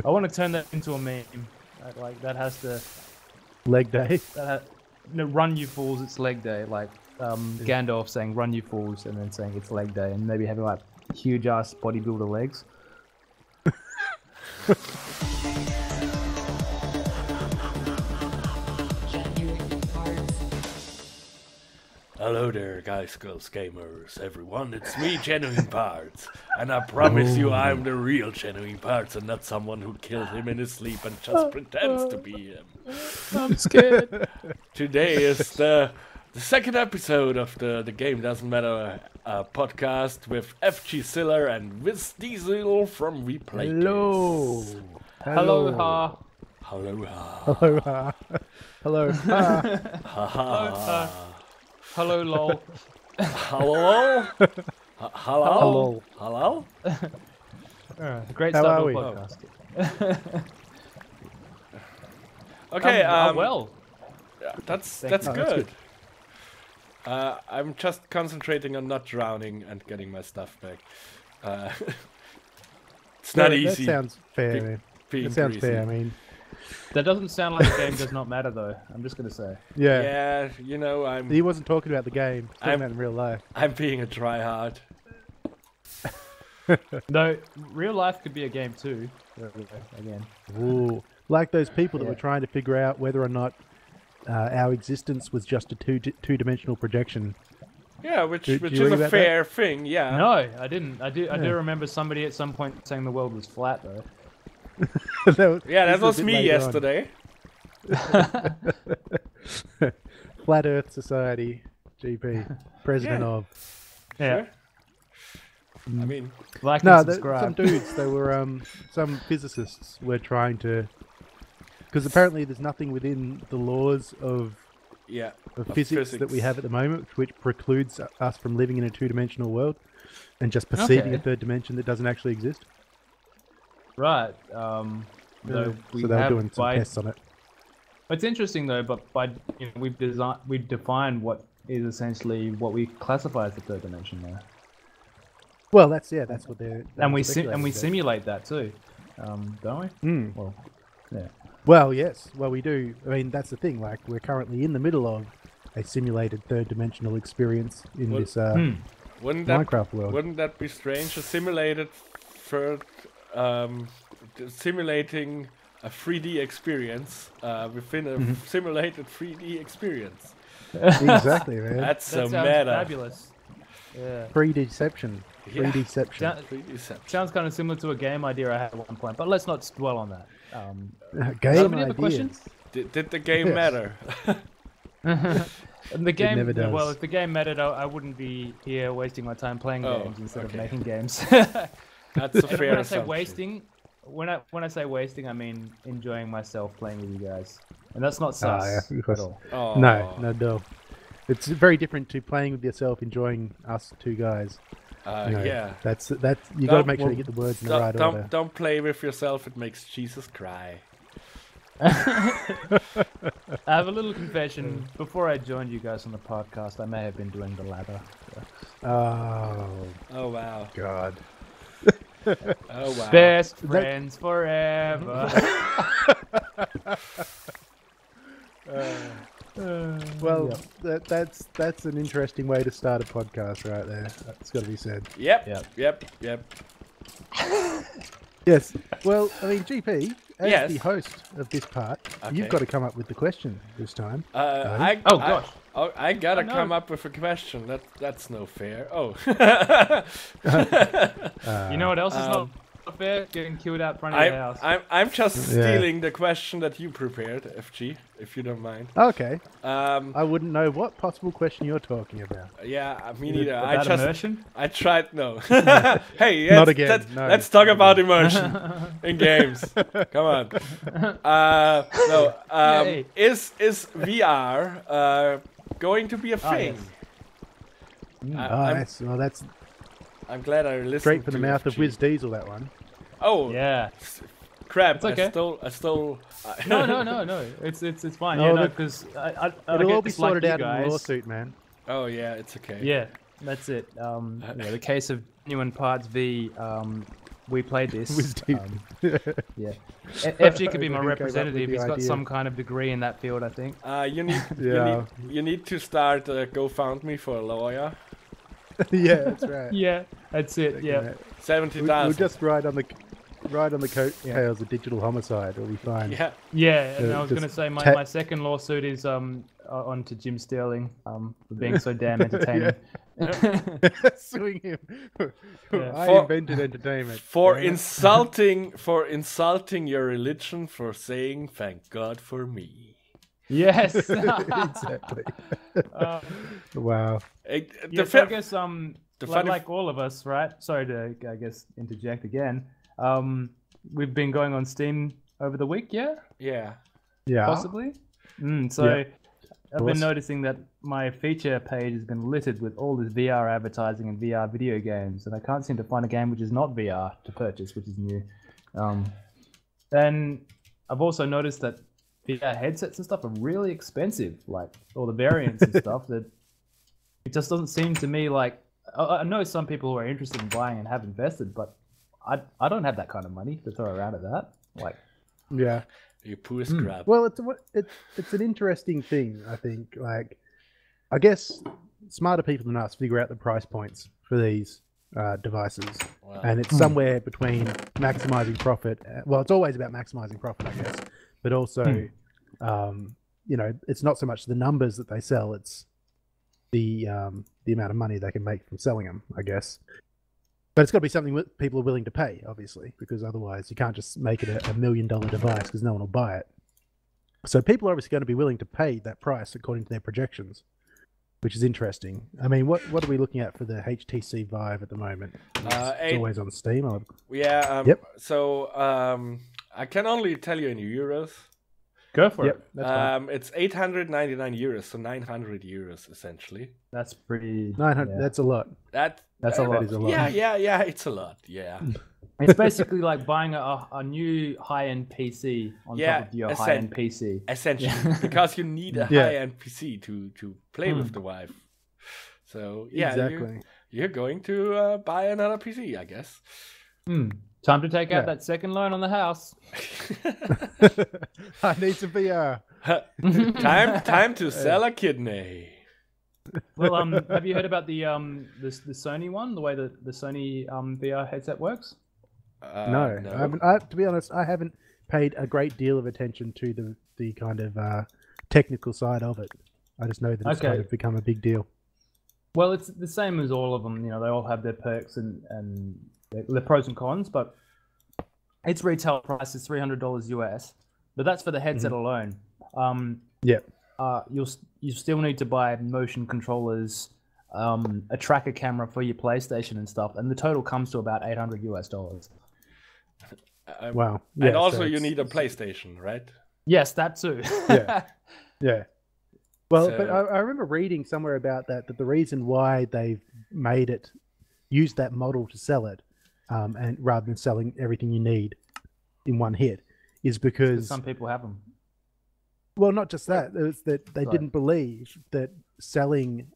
I want to turn that into a meme. Like that has to Leg day. no, run you fools, it's leg day. Like Gandalf saying run you fools and then saying it's leg day, and maybe having like huge ass bodybuilder legs. Hello there, guys, girls, gamers, everyone. It's me, Genuine Parts, and I promise you I'm the real Genuine Parts and not someone who killed him in his sleep and just pretends to be him. I'm scared. Today is the second episode of the Game Doesn't Matter podcast with FG Siller and Viz Diesel from Replay. Hello. Hello, ha. Hello, ha. Hello. Hello. Ha ha. Hello, lol. Hello? Hello? Hello. Hello? Great How start are to we? a podcast. Okay, well. yeah, that's Thank you. good. I'm just concentrating on not drowning and getting my stuff back. It's not easy. That sounds fair, man. being That sounds greasy. fair. I mean, That doesn't sound like the game does not matter, though. I'm just gonna say. yeah. Yeah, you know, He wasn't talking about the game. He's talking about in real life. I'm being a tryhard. No, real life could be a game too. Again. Ooh. Like those people that Yeah. were trying to figure out whether or not our existence was just a two-dimensional projection. Yeah, which Do you is read a about fair thing. Yeah. No, I didn't. I do Yeah. remember somebody at some point saying the world was flat, though. Yeah, that this was a bit me later on. yesterday. Flat Earth Society, GP, president Yeah. of. Yeah. Sure. I mean, Like No, and some subscribe. dudes. They were some physicists were trying to, because apparently there's nothing within the laws of yeah. physics that we have at the moment which precludes us from living in a two-dimensional world and just perceiving Okay. a third dimension that doesn't actually exist. Right. So We they were have doing some by- tests on it. It's interesting though, but we've defined what is essentially what we classify as the third dimension now, Well, that's what they're. and we speculating about. simulate that too, don't we? Mm. Well, yeah. Well, yes. Well, we do. I mean, that's the thing. Like, we're currently in the middle of a simulated third-dimensional experience in Well, this Wouldn't that Minecraft world. Wouldn't that be strange? A simulated third, simulating a 3D experience within a simulated 3D experience. Exactly, man. That's so That sounds meta. fabulous. Yeah. 3D-ception. Yeah. 3D-ception. Sound- 3D Sounds kind of similar to a game idea I had at one point, but let's not dwell on that. Game Somebody have a question? ideas. Did the game Yes. matter? And the game, never does. well, if the game mattered, I wouldn't be here wasting my time playing Oh, games instead okay. of making games. That's a fair when I say assumption. wasting, when I say wasting, I mean enjoying myself playing with you guys, and that's not sus yeah, of at course. all. Oh. No. It's very different to playing with yourself, enjoying us two guys. You know, Yeah. That's you got to make sure you well, get the words in the right order. Don't play with yourself. It makes Jesus cry. I have a little confession. Before I joined you guys on the podcast, I may have been doing the latter. Oh Oh wow. God. Oh wow. Best friends forever. Well, that's an interesting way to start a podcast right there. That's got to be said. Yep. Yes. Well, I mean, GP, as Yes. the host of this part, Okay. you've got to come up with the question this time. I gotta Oh, no. come up with a question. That's no fair. Oh. You know what else is not fair? Getting killed out front of your house. I'm just Yeah. stealing the question that you prepared, FG, if you don't mind. Okay. Um, I wouldn't know what possible question you're talking about. yeah, me Is it neither. About immersion? I tried. No. Hey, Not again, no. Let's talk about immersion in games. Come on. No. Yay. Is VR going to be a thing? Yes. That's I'm glad I listened. straight from the to mouth of FG. Wiz Diesel, that one. Oh, Yeah. crap! It's okay. I stole. No. It's fine. No, yeah, no, that- because It'll all be guess like sorted you out in guys, a lawsuit, man. Oh yeah, it's okay. Yeah, that's it. Yeah, the case of Genuine Parts v. we played this. With Steve. Yeah, FG could be my Who came up with representative. the He's got idea? some kind of degree in that field, I think. You need to start a GoFundMe for a lawyer. Yeah, that's right. Yeah, that's it. Yeah. We'll 70,000. just ride on the coattails of digital homicide. It'll be fine. Yeah. Yeah, and So I was going to just say my second lawsuit is onto Jim Sterling for being so damn entertaining. Suing him. Yeah. I invented entertainment. For insulting your religion, for saying thank God for me. Yes. Exactly. Wow. Yes, I guess like all of us, right? Sorry to interject again. We've been going on Steam over the week, yeah? Yeah. Yeah. Possibly. I've been noticing that my feature page has been littered with all this VR advertising and VR video games, and I can't seem to find a game which is not VR to purchase, which is new. And I've also noticed that VR headsets and stuff are really expensive, like all the variants and stuff. That it just doesn't seem to me like I know some people who are interested in buying and have invested, but I don't have that kind of money to throw around at that. Like, yeah. You poor scrap. Well, it's an interesting thing, I think. Like, I guess smarter people than us figure out the price points for these devices, and it's somewhere between maximizing profit. Well, it's always about maximizing profit, I guess, but also, it's not so much the numbers that they sell; it's the amount of money they can make from selling them, I guess. But it's got to be something that people are willing to pay, obviously, because otherwise you can't just make it a $1 million device because no one will buy it. So people are obviously going to be willing to pay that price according to their projections, which is interesting. I mean, what are we looking at for the HTC Vive at the moment? It's always on Steam. Yep. So I can only tell you in euros. Go for Yep, it. that's fine. It's 899 euros, so 900 euros essentially. That's pretty. 900. Yeah. That's a lot. That's a lot. That is a lot. Yeah, it's a lot. Yeah. It's basically like buying a new high-end PC on top of your high-end PC. Essentially, because you need a high-end PC to play with the Vive. So exactly. You're going to buy another PC, I guess. Time to take out that second loan on the house. I need some VR. time to sell a kidney. Well, have you heard about the Sony one? The way that the Sony VR headset works? No. I haven't, to be honest, I haven't paid a great deal of attention to the kind of technical side of it. I just know that it's kind of become a big deal. Well, it's the same as all of them. You know, they all have their perks and the pros and cons, but its retail price is $300 US, but that's for the headset alone. You still need to buy motion controllers, a tracker camera for your PlayStation and stuff, and the total comes to about $800 US. Wow! Yeah, and also you need a PlayStation, right? Yes, that too. Yeah. Well, but I remember reading somewhere about that the reason why they've used that model to sell it, and rather than selling everything you need in one hit, is because some people have them. Well, not just that. It's that they didn't believe that selling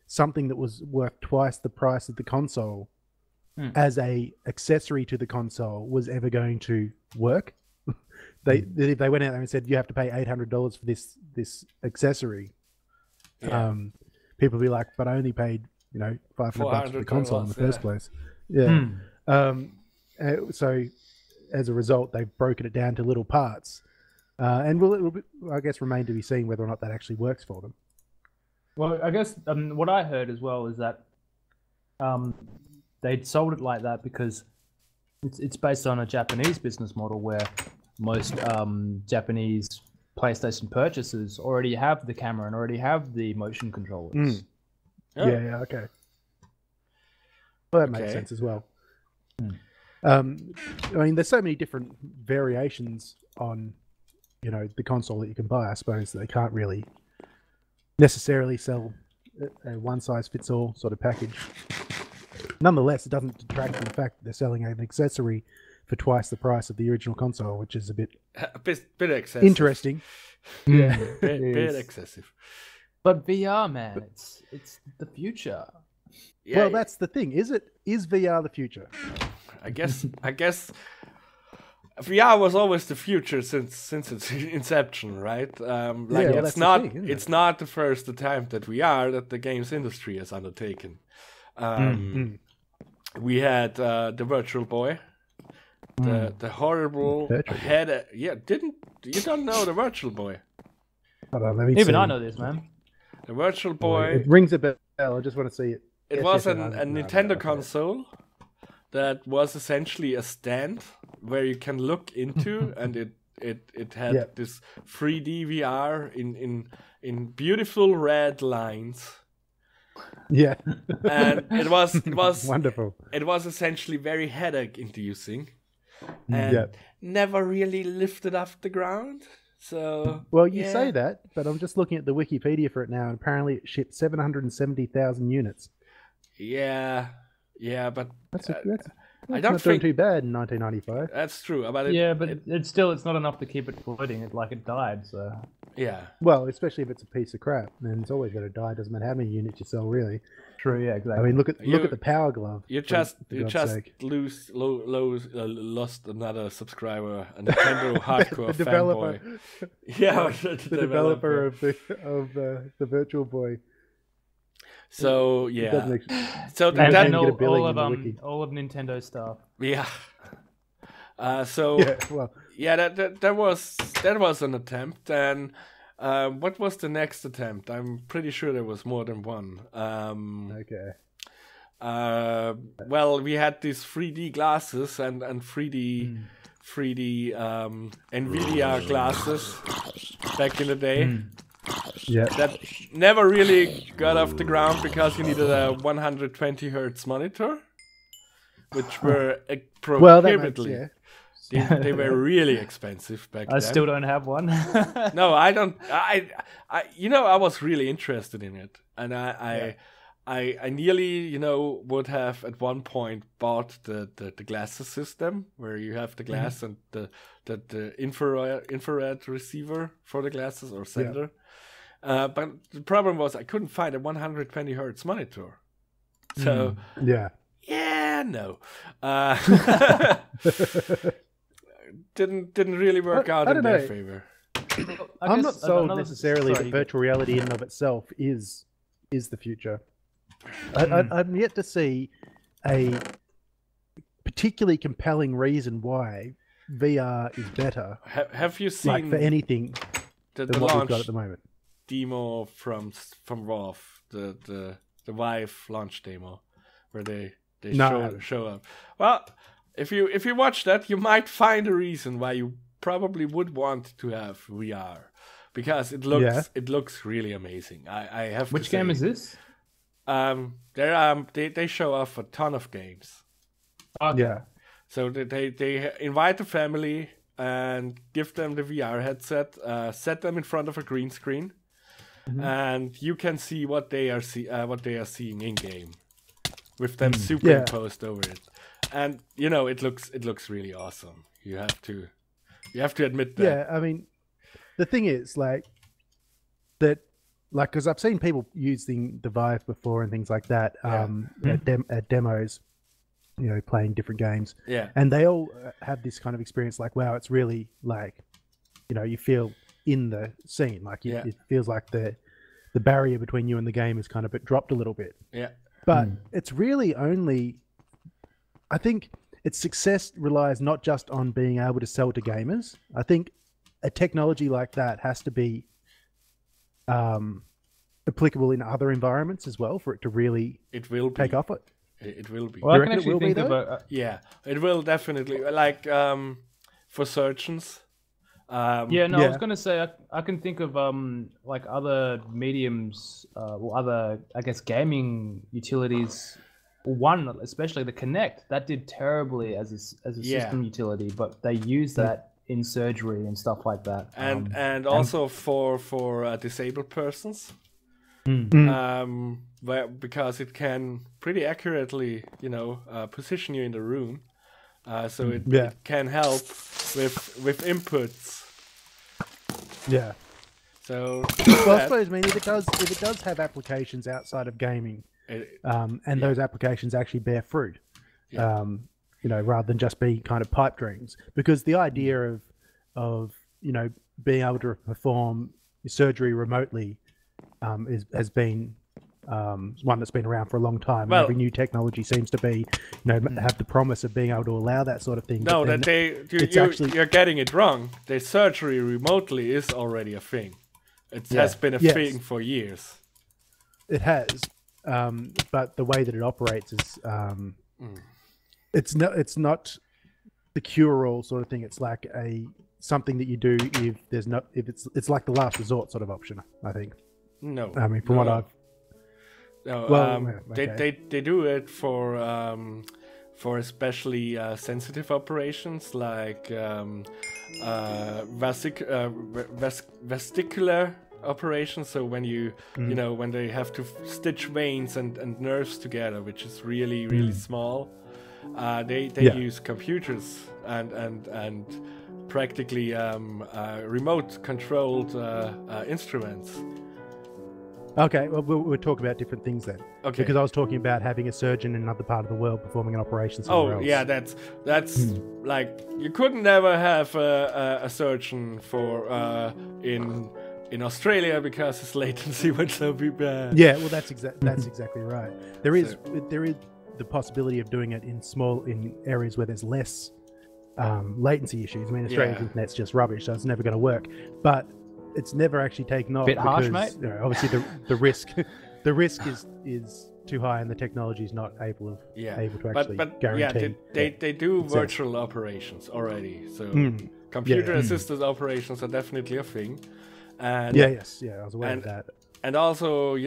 something that was worth twice the price of the console as a accessory to the console was ever going to work. They went out there and said you have to pay $800 for this accessory. People would be like, but I only paid $500 for the console in the first place. Yeah. So as a result, they've broken it down to little parts. And will I guess remain to be seen whether or not that actually works for them. Well, I guess what I heard as well is that they'd sold it like that because it's based on a Japanese business model where most Japanese PlayStation purchasers already have the camera and already have the motion controllers. Yeah, okay. Well, that makes sense as well. I mean, there's so many different variations on the console that you can buy, I suppose, that they can't really necessarily sell a one-size-fits-all sort of package. Nonetheless, it doesn't detract from the fact that they're selling an accessory for twice the price of the original console, which is a bit excessive. Interesting. Yeah, bit excessive. But VR, man, it's the future. Yeah. Well, that's the thing. Is VR the future? I guess VR was always the future since its inception, right? It's not the first attempt at VR that the games industry has undertaken. We had the Virtual Boy, the horrible head. Yeah, you don't know the Virtual Boy? Hold on, let me Even see. I know this, man. The Virtual Boy. It rings a bell. I just want to see it. It was a Nintendo console that was essentially a stand where you can look into, and it had this 3D VR in beautiful red lines. Yeah, and it was wonderful. It was essentially very headache inducing, and never really lifted off the ground. So well, you say that, but I'm just looking at the Wikipedia for it now, and apparently it shipped 770,000 units. Yeah, but that's I don't not think doing too bad in 1995. That's true. But it's not enough to keep it floating. It died. So yeah. Well, especially if it's a piece of crap, then it's always going to die. Doesn't matter how many units you sell, really. True. Yeah. Exactly. I mean, look at the Power Glove. You just lost another subscriber, a Nintendo hardcore fanboy. Yeah, the developer of the Virtual Boy. So yeah, so and all of Nintendo stuff. Yeah. That was an attempt, and what was the next attempt? I'm pretty sure there was more than one. Okay. Well, we had these 3D glasses and 3D NVIDIA glasses back in the day. Yeah. That never really got off the ground because you needed a 120 hertz monitor, which were prohibitively. They were really expensive back then. I still don't have one. No, I don't. I was really interested in it, and I nearly, would have at one point bought the glasses system where you have the glass and the infrared receiver for the glasses or sender. But the problem was I couldn't find a 120 hertz monitor. So no. Didn't really work out in their favor. I'm not sold necessarily that virtual reality in and of itself is the future. I'm yet to see a particularly compelling reason why VR is better. Have you seen for anything the what we've got at the moment? Demo from Valve, the Vive launch demo, where they show up. Well, if you watch that, you might find a reason why you probably would want to have VR, because it looks really amazing. I have. Which game is this? They show off a ton of games. Okay. Yeah. So they invite the family and give them the VR headset, set them in front of a green screen, and you can see what they are seeing in game, with them superimposed over it, and it looks really awesome. You have to admit that. Yeah, I mean, the thing is because I've seen people using the Vive before and things like that at demos, playing different games. Yeah. And they all have this kind of experience like, wow, it's really you feel in the scene. It feels like the barrier between you and the game is kind of dropped a little bit. Yeah. But it's really only, I think its success relies not just on being able to sell to gamers. I think a technology like that has to be applicable in other environments as well for it to really take off it. It will be. Well, I can actually think of it will definitely, for surgeons. I was going to say I can think of other mediums or other, I guess, gaming utilities. One, especially the Kinect, that did terribly as a system utility, but they used that in surgery and stuff like that. And also for disabled persons. Because it can pretty accurately, position you in the room, so it can help with inputs. Yeah. So, I suppose if it does have applications outside of gaming, and those applications actually bear fruit, rather than just be kind of pipe dreams. Because the idea of being able to perform surgery remotely has been one that's been around for a long time. Well, every new technology seems to be, have the promise of being able to allow that sort of thing. No, that you're getting it wrong. The surgery remotely is already a thing. It has been a thing for years. It has, but the way that it operates is, it's not the cure-all sort of thing. It's like something that you do if it's like the last resort sort of option. I think. No, I mean, from what I've. No, okay. they do it for especially sensitive operations like vesicular operations. So when when they have to stitch veins and nerves together, which is really small, they use computers and practically remote controlled instruments. Okay, well, we'll talk about different things then. Okay. Because I was talking about having a surgeon in another part of the world performing an operation somewhere else. Yeah, that's like you couldn't ever have a surgeon for in Australia because his latency would so be bad. Yeah, well, that's exactly right. There is the possibility of doing it in areas where there's less latency issues. I mean, Australia's internet's just rubbish, so it's never going to work. But it's never actually taken off. Bit harsh, mate. Obviously, the risk is too high, and the technology is not able to actually guarantee. They do virtual operations already. So computer-assisted operations are definitely a thing. And I was aware of that. And also,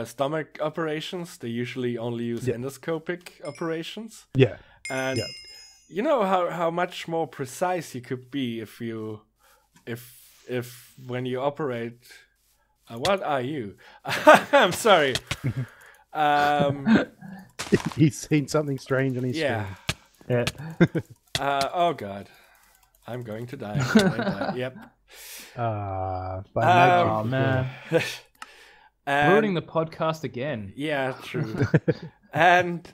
stomach operations, they usually only use endoscopic operations. Yeah. And you know how much more precise you could be if when you operate. What are you? I'm sorry. He's seen something strange on his screen. Yeah. Oh God, I'm going to die. Yep. Oh man. Ruining the podcast again. Yeah, true. And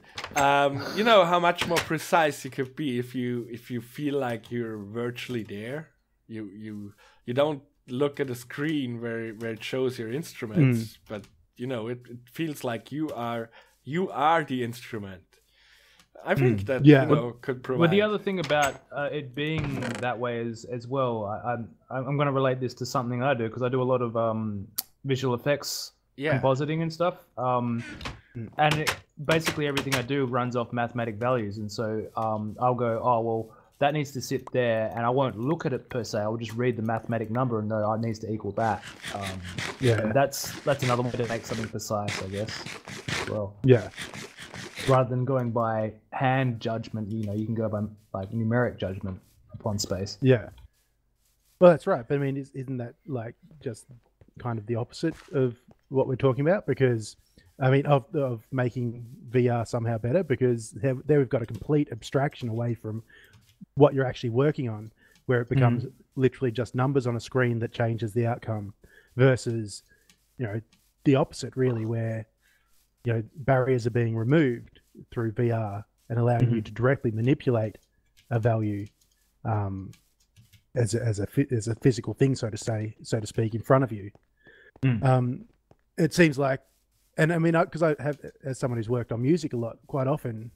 you know how much more precise you could be if you feel like you're virtually there. You don't look at a screen where it shows your instruments, but it feels like you are the instrument. I think that could provide. Well, the other thing about it being that way is as well. I'm going to relate this to something I do because I do a lot of visual effects, compositing and stuff. And basically everything I do runs off mathematic values, and so I'll go, oh well, that needs to sit there, and I won't look at it per se. I'll just read the mathematic number and know it needs to equal that. And that's another way to make something precise, I guess. As well. Yeah. Rather than going by hand judgment, you can go by like numeric judgment upon space. Yeah. Well, that's right. But I mean, isn't that like just kind of the opposite of what we're talking about? Because I mean, of making VR somehow better, because there we've got a complete abstraction away from what you're actually working on, where it becomes literally just numbers on a screen that changes the outcome, versus the opposite really, where barriers are being removed through VR and allowing you to directly manipulate a value as a physical thing, so to speak, in front of you. It seems like, and I mean, because I have, as someone who's worked on music a lot, quite often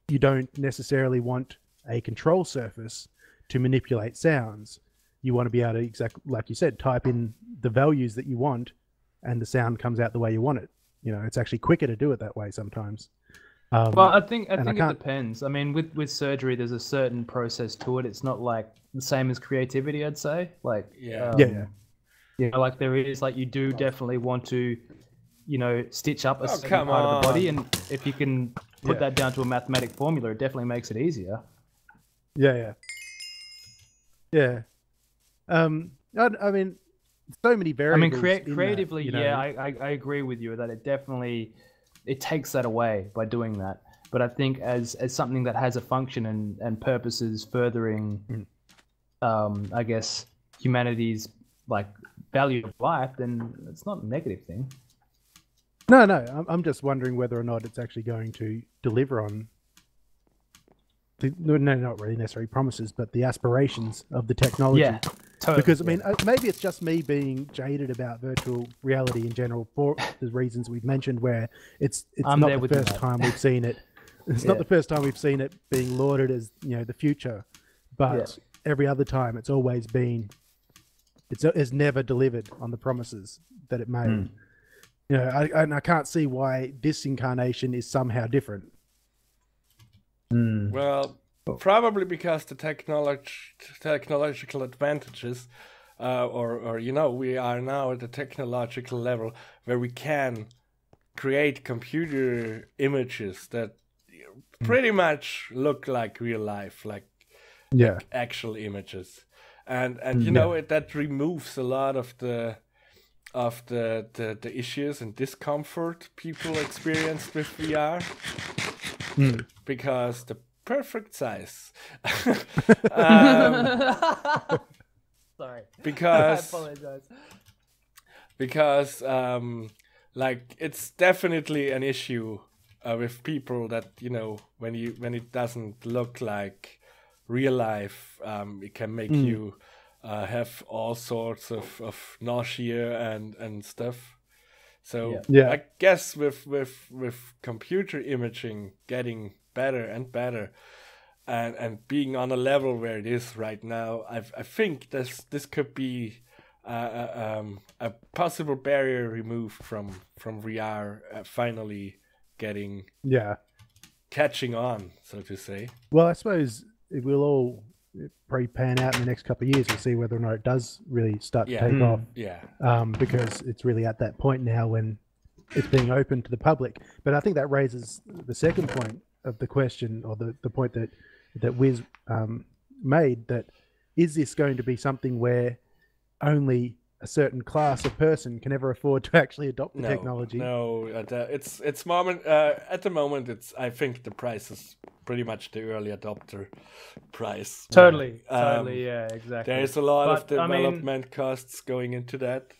you don't necessarily want a control surface to manipulate sounds. You want to be able to, exactly like you said, type in the values that you want, and the sound comes out the way you want it. It's actually quicker to do it that way sometimes. Well, I think it depends. I mean, with surgery, there's a certain process to it. It's not like the same as creativity, I'd say. Like, like there is, like, you do definitely want to, stitch up a certain part of the body, and if you can put that down to a mathematic formula, it definitely makes it easier. Yeah. I mean, so many variables. I mean, creatively, I agree with you that it takes that away by doing that. But I think as something that has a function and purposes furthering, I guess, humanity's like value of life, then it's not a negative thing. No, I'm just wondering whether or not it's actually going to deliver on no, not really necessarily promises, but the aspirations of the technology. Yeah, totally. Because I mean, maybe it's just me being jaded about virtual reality in general for the reasons we've mentioned, where it's not the first time we've seen it. It's not the first time we've seen it being lauded as, you know, the future, but every other time it's always been, it's never delivered on the promises that it made. You know, I can't see why this incarnation is somehow different. Well, probably because the technological advantages, or you know, we are now at a technological level where we can create computer images that pretty much look like real life, like actual images, and you know, that removes a lot of the issues and discomfort people experienced with VR. Because the perfect size. Sorry. Because I apologize. Because like, it's definitely an issue with people that, you know, when it doesn't look like real life, it can make you have all sorts of nausea and stuff. So I guess with computer imaging getting better and better, and being on a level where it is right now, I think this could be a possible barrier removed from VR, finally catching on, so to say. Well, I suppose it will all probably pan out in the next couple of years. We'll see whether or not it does really start to take off. Because it's really at that point now when it's being open to the public. But I think that raises the second point of the question, or the point that Wiz made, that is this going to be something where only a certain class of person can ever afford to actually adopt the technology? No, at the moment, I think the price is pretty much the early adopter price. Totally, yeah, exactly. There's a lot of development costs going into that.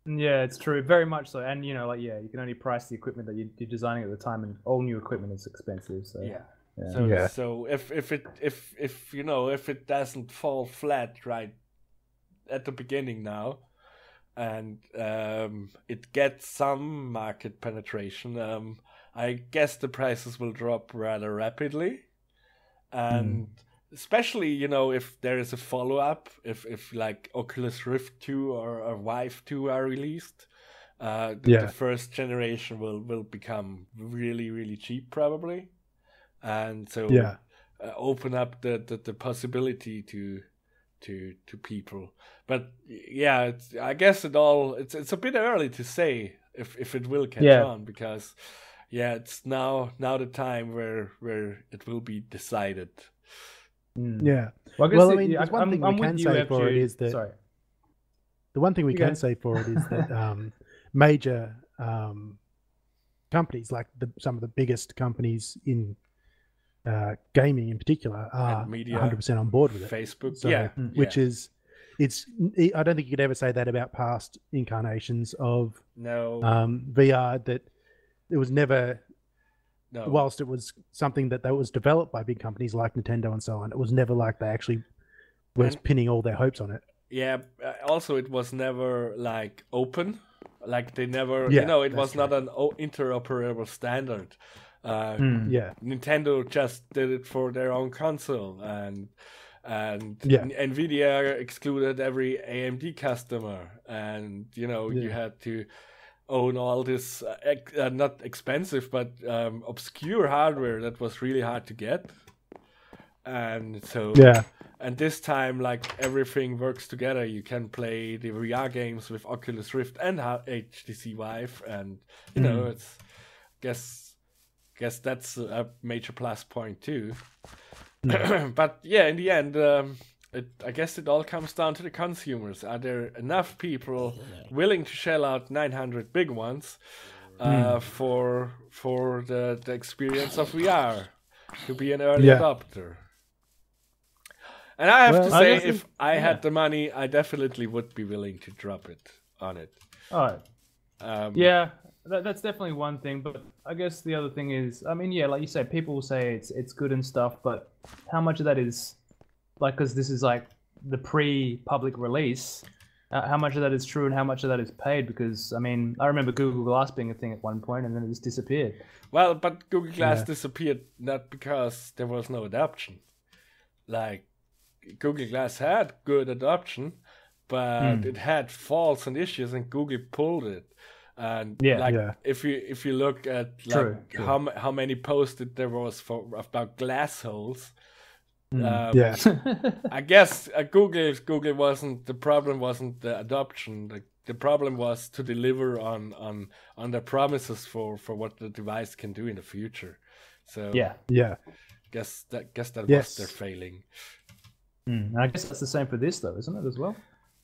Yeah, it's true, very much so. And, you know, like, you can only price the equipment that you're designing at the time, and all new equipment is expensive. So So if it doesn't fall flat right at the beginning now, and it gets some market penetration, I guess the prices will drop rather rapidly, and especially, you know, if there is a follow-up, if like Oculus Rift 2 or Vive 2 are released, the first generation will become really, really cheap probably, and so open up the possibility to people. But I guess it's a bit early to say if it will catch on, because it's now the time where it will be decided. Well, I mean, there's one thing we can say for it is that the one thing we can say for it is that major companies, like some of the biggest companies in gaming in particular, are 100% on board with it. Facebook, which is, I don't think you could ever say that about past incarnations of VR, that it was never, whilst it was something that was developed by big companies like Nintendo and so on, it was never like they actually were pinning all their hopes on it. Yeah, also it was never like open, like they never, it was not an interoperable standard. Nintendo just did it for their own console, and Nvidia excluded every AMD customer, and you had to own all this not expensive but obscure hardware that was really hard to get, and so and this time, like, everything works together. You can play the VR games with Oculus Rift and HTC Vive, and it's guess that's a major plus point too. But in the end, I guess it all comes down to the consumers. Are there enough people willing to shell out 900 big ones for the experience of VR, to be an early adopter? And I have to say, if I had the money, I definitely would be willing to drop it on it. That's definitely one thing, but I guess the other thing is, I mean, yeah, like you say, people will say it's good and stuff, but how much of that is like, because this is like the pre-public release, how much of that is true and how much of that is paid? Because I mean, I remember Google Glass being a thing at one point, and then it just disappeared. Well, but Google Glass disappeared not because there was no adoption. Like Google Glass had good adoption, but it had faults and issues, and Google pulled it. And if you look at like true. How many posts there was about glass holes, I guess Google wasn't the problem. Wasn't the adoption? The problem was to deliver on their promises for what the device can do in the future. So guess that was their failing. I guess that's the same for this though, isn't it as well?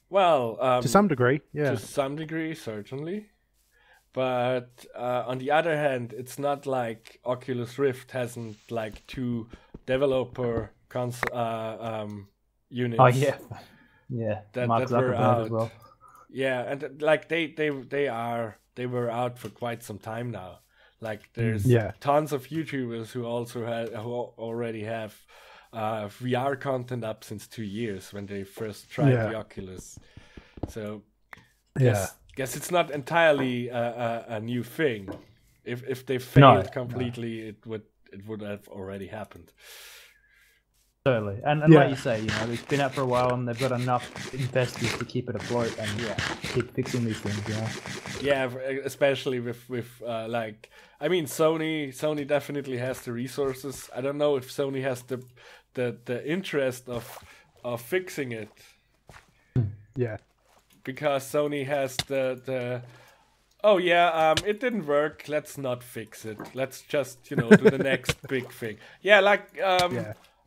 Well, to some degree, yeah. To some degree, certainly. But on the other hand, it's not like Oculus Rift hasn't like 2 developer units. Oh yeah. That were out. As well. Yeah, and like they were out for quite some time now. Like there's tons of YouTubers who already have VR content up since 2 years when they first tried the Oculus. So guess it's not entirely a new thing. If they failed completely, it would have already happened. Totally, and like you say, you know, it's been out for a while, and they've got enough investors to keep it afloat and keep fixing these things. You know? Yeah, especially with like, I mean, Sony definitely has the resources. I don't know if Sony has the interest of fixing it. Yeah. Because Sony has the it didn't work, let's not fix it, let's just do the next big thing.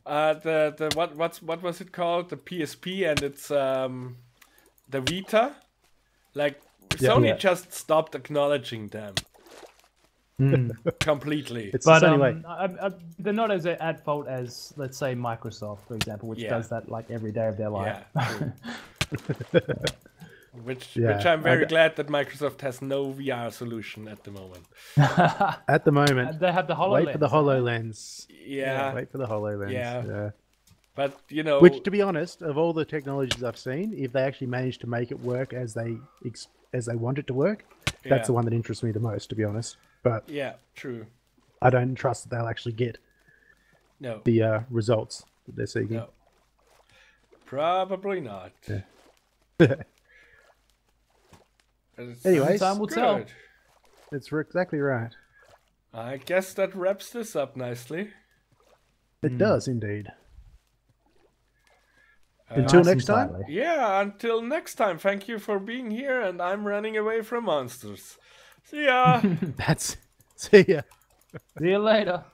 What was it called, the PSP, and it's the Vita, like Sony just stopped acknowledging them completely. But they're not as at fault as, let's say, Microsoft, for example, which does that like every day of their life. Which I'm very glad that Microsoft has no VR solution at the moment. At the moment, they have the HoloLens. Wait for the HoloLens. Yeah. Wait for the HoloLens. Yeah. But which, to be honest, of all the technologies I've seen, if they actually manage to make it work as they want it to work, that's the one that interests me the most, to be honest. But true. I don't trust that they'll actually get the results that they're seeking. No. Probably not. Yeah. Anyways, time will tell. That's exactly right. I guess that wraps this up nicely. It does indeed. Until next time? Yeah, until next time. Thank you for being here, and I'm running away from monsters. See ya! See ya. See you later.